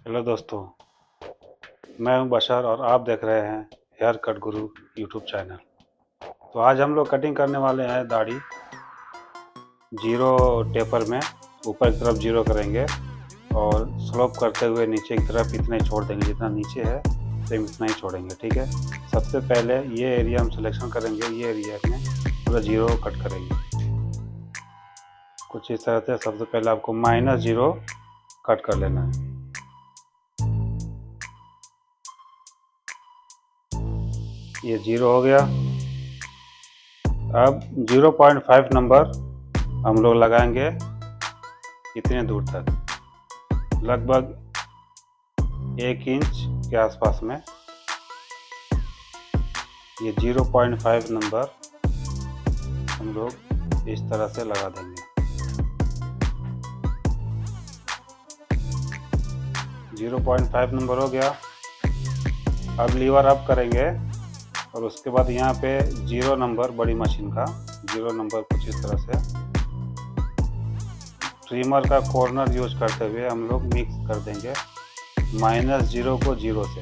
Hello दोस्तों, मैं हूं बशर और आप देख रहे हैं हेयर कट गुरु यूट्यूब चैनल। तो आज हम लोग कटिंग करने वाले हैं दाढ़ी जीरो टेपर में। ऊपर की तरफ जीरो करेंगे और स्लोप करते हुए नीचे की तरफ इतना ही छोड़ देंगे, जितना नीचे है सेम इतना ही छोड़ेंगे। ठीक है। सबसे पहले ये एरिया हम सिलेक्शन करेंगे, ये एरिया में पूरा जीरो कट करेंगे कुछ इस तरह से। सबसे पहले आपको -0 कट कर लेना है। ये जीरो हो गया। अब 0.5 नंबर हम लोग लगाएंगे इतने दूर तक, लगभग 1 इंच के आसपास में। ये 0.5 नंबर हम लोग इस तरह से लगा देंगे। 0.5 नंबर हो गया। अब लीवर अप करेंगे और उसके बाद यहाँ पे 0 नंबर, बड़ी मशीन का 0 नंबर कुछ इस तरह से ट्रिमर का कॉर्नर यूज करते हुए हम लोग मिक्स कर देंगे -0 को 0 से।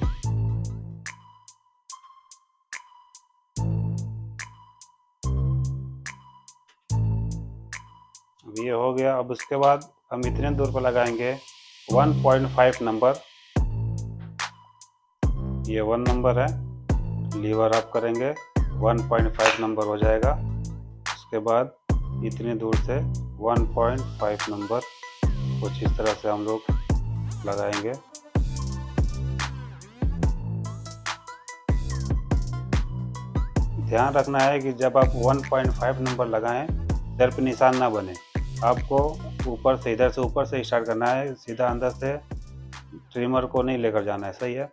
अब ये हो गया। अब उसके बाद हम इतने दूर पर लगाएंगे 1.5 नंबर। ये 1 नंबर है। लीवर अप करेंगे 1.5 नंबर हो जाएगा। उसके बाद इतनी दूर से 1.5 नंबर कुछ इस तरह से हम लोग लगाएंगे। ध्यान रखना है कि जब आप 1.5 नंबर लगाएं इधर पे निशान ना बने। आपको ऊपर से, इधर से ऊपर से स्टार्ट करना है, सीधा अंदर से ट्रिमर को नहीं लेकर जाना है। सही है।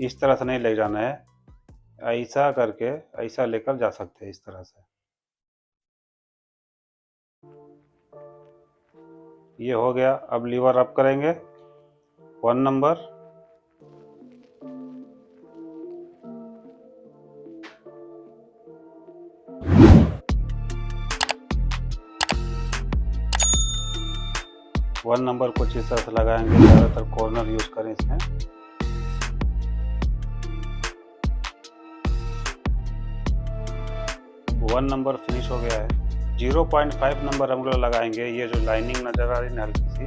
इस तरह से नहीं ले जाना है, ऐसा करके ऐसा लेकर जा सकते हैं इस तरह से। ये हो गया। अब लीवर अप करेंगे 1 नंबर। वन नंबर कुछ इस तरह से लगाएंगे, ज़्यादातर कॉर्नर यूज करें इसमें। वन नंबर फिनिश हो गया है। 0.5 नंबर हम लोग लगाएंगे, ये जो लाइनिंग नजर आ रही है हल्की सी,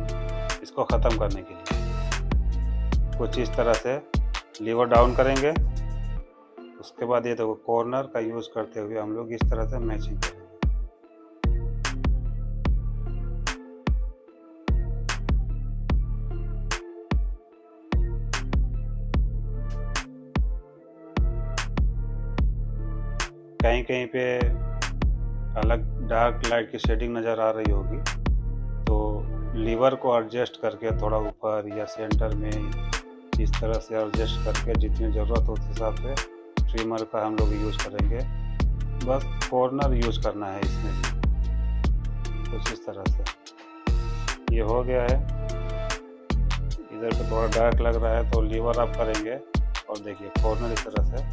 इसको ख़त्म करने के लिए कुछ इस तरह से लीवर डाउन करेंगे। उसके बाद ये देखो कॉर्नर का यूज़ करते हुए हम लोग इस तरह से मैचिंग करेंगे। कहीं कहीं पे अलग डार्क लाइट की शेडिंग नज़र आ रही होगी, तो लीवर को एडजस्ट करके थोड़ा ऊपर या सेंटर में इस तरह से एडजस्ट करके जितनी ज़रूरत हो उस हिसाब से ट्रिमर का हम लोग यूज़ करेंगे। बस कॉर्नर यूज़ करना है इसमें भी कुछ इस तरह से। ये हो गया है। इधर पे थोड़ा डार्क लग रहा है तो लीवर अप करेंगे और देखिए कॉर्नर इस तरह से।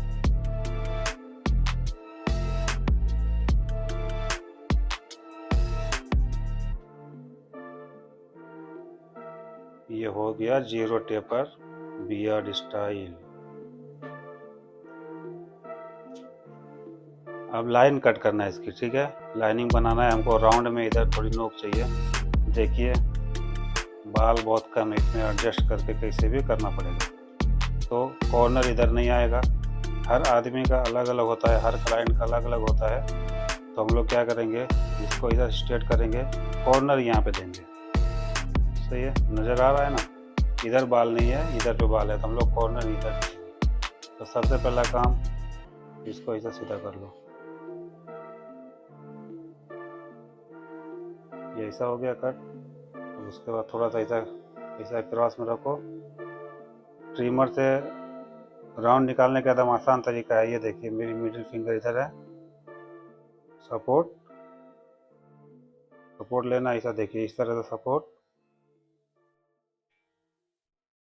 ये हो गया जीरो टेपर बियर्ड स्टाइल। अब लाइन कट करना है इसकी। ठीक है। लाइनिंग बनाना है हमको राउंड में, इधर थोड़ी नोक चाहिए। देखिए बाल बहुत कम है, इसमें एडजस्ट करके कैसे भी करना पड़ेगा। तो कॉर्नर इधर नहीं आएगा। हर आदमी का अलग अलग होता है, हर क्लाइंट का अलग अलग होता है। तो हम लोग क्या करेंगे, इसको इधर स्ट्रेट करेंगे, कॉर्नर यहाँ पे देंगे। सही है, नज़र आ रहा है ना। इधर बाल नहीं है, इधर पे बाल है, तो हम लोग कॉर्नर इधर देंगे। तो सबसे पहला काम, इसको ऐसा सीधा कर लो। ये ऐसा हो गया कट। और उसके बाद थोड़ा सा ऐसा ऐसा क्रॉस में रखो। ट्रिमर से राउंड निकालने का एकदम आसान तरीका है। ये देखिए मेरी मिडिल फिंगर इधर है, सपोर्ट सपोर्ट लेना ऐसा। देखिए इस तरह से सपोर्ट,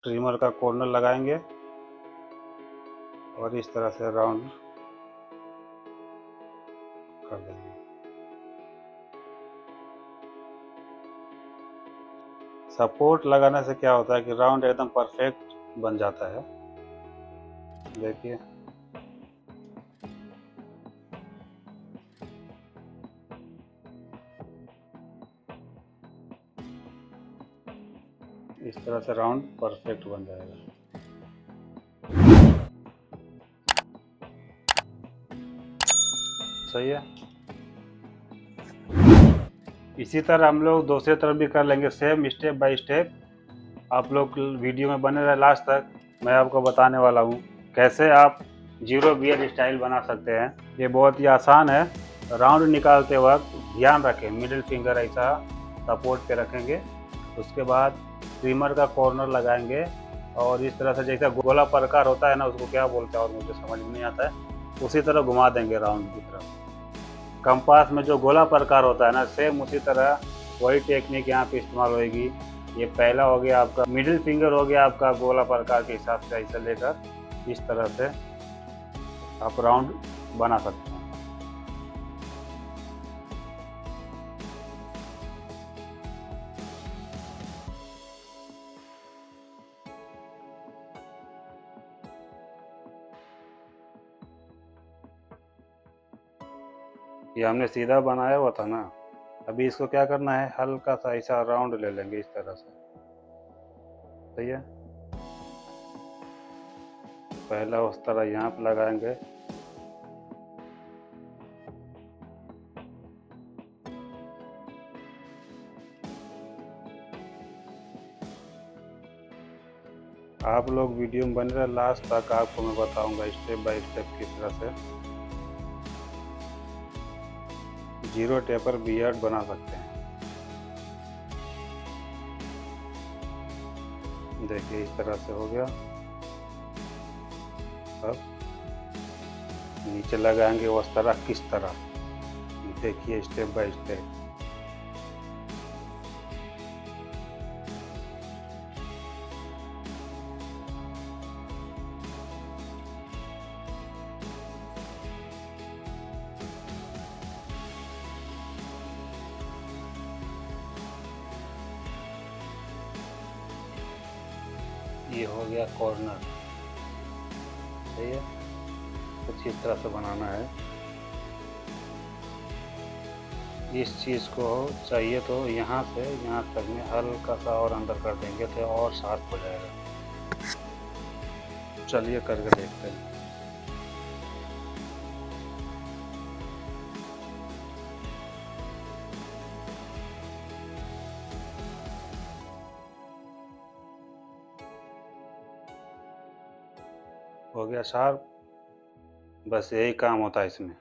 ट्रिमर का कॉर्नर लगाएंगे और इस तरह से राउंड कर देंगे। सपोर्ट लगाने से क्या होता है कि राउंड एकदम परफेक्ट बन जाता है। देखिए इस तरह से राउंड परफेक्ट बन जाएगा। सही है। इसी तरह हम लोग दूसरी तरफ भी कर लेंगे, सेम स्टेप बाय स्टेप। आप लोग वीडियो में बने रहे लास्ट तक। मैं आपको बताने वाला हूँ कैसे आप जीरो गियर स्टाइल बना सकते हैं। ये बहुत ही आसान है। राउंड निकालते वक्त ध्यान रखें, मिडिल फिंगर ऐसा सपोर्ट पे रखेंगे। उसके बाद ट्रिमर का कॉर्नर लगाएंगे और इस तरह से जैसा गोला प्रकार होता है ना, उसको क्या बोलते हैं और मुझे समझ में नहीं आता है, उसी तरह घुमा देंगे राउंड की तरफ। कंपास में जो गोला प्रकार होता है ना, सेम उसी तरह वही टेक्निक यहाँ पे इस्तेमाल होगी। ये पहला हो गया आपका, मिडिल फिंगर हो गया आपका गोला प्रकार के हिसाब से ऐसे लेकर इस तरह से आप राउंड बना सकते हैं। ये हमने सीधा बनाया हुआ था ना, अभी इसको क्या करना है, हल्का सा ऐसा राउंड ले लेंगे इस तरह से। सही है। पहला उस तरह यहाँ पे लगाएंगे। आप लोग वीडियो में बने रहे लास्ट तक, आपको मैं बताऊंगा स्टेप बाय स्टेप किस तरह से जीरो टेपर बियर्ड बना सकते हैं। देखिए इस तरह से हो गया। अब नीचे लगाएंगे उस तरह, किस तरह, देखिए स्टेप बाय स्टेप। ये हो गया कॉर्नर। सही है। कुछ इस तरह से बनाना है। इस चीज़ को चाहिए तो यहाँ से यहाँ तक में हल्का सा और अंदर कर देंगे तो और शार्प हो जाएगा। चलिए करके देखते हैं। हो गया शार्प। बस यही काम होता है इसमें।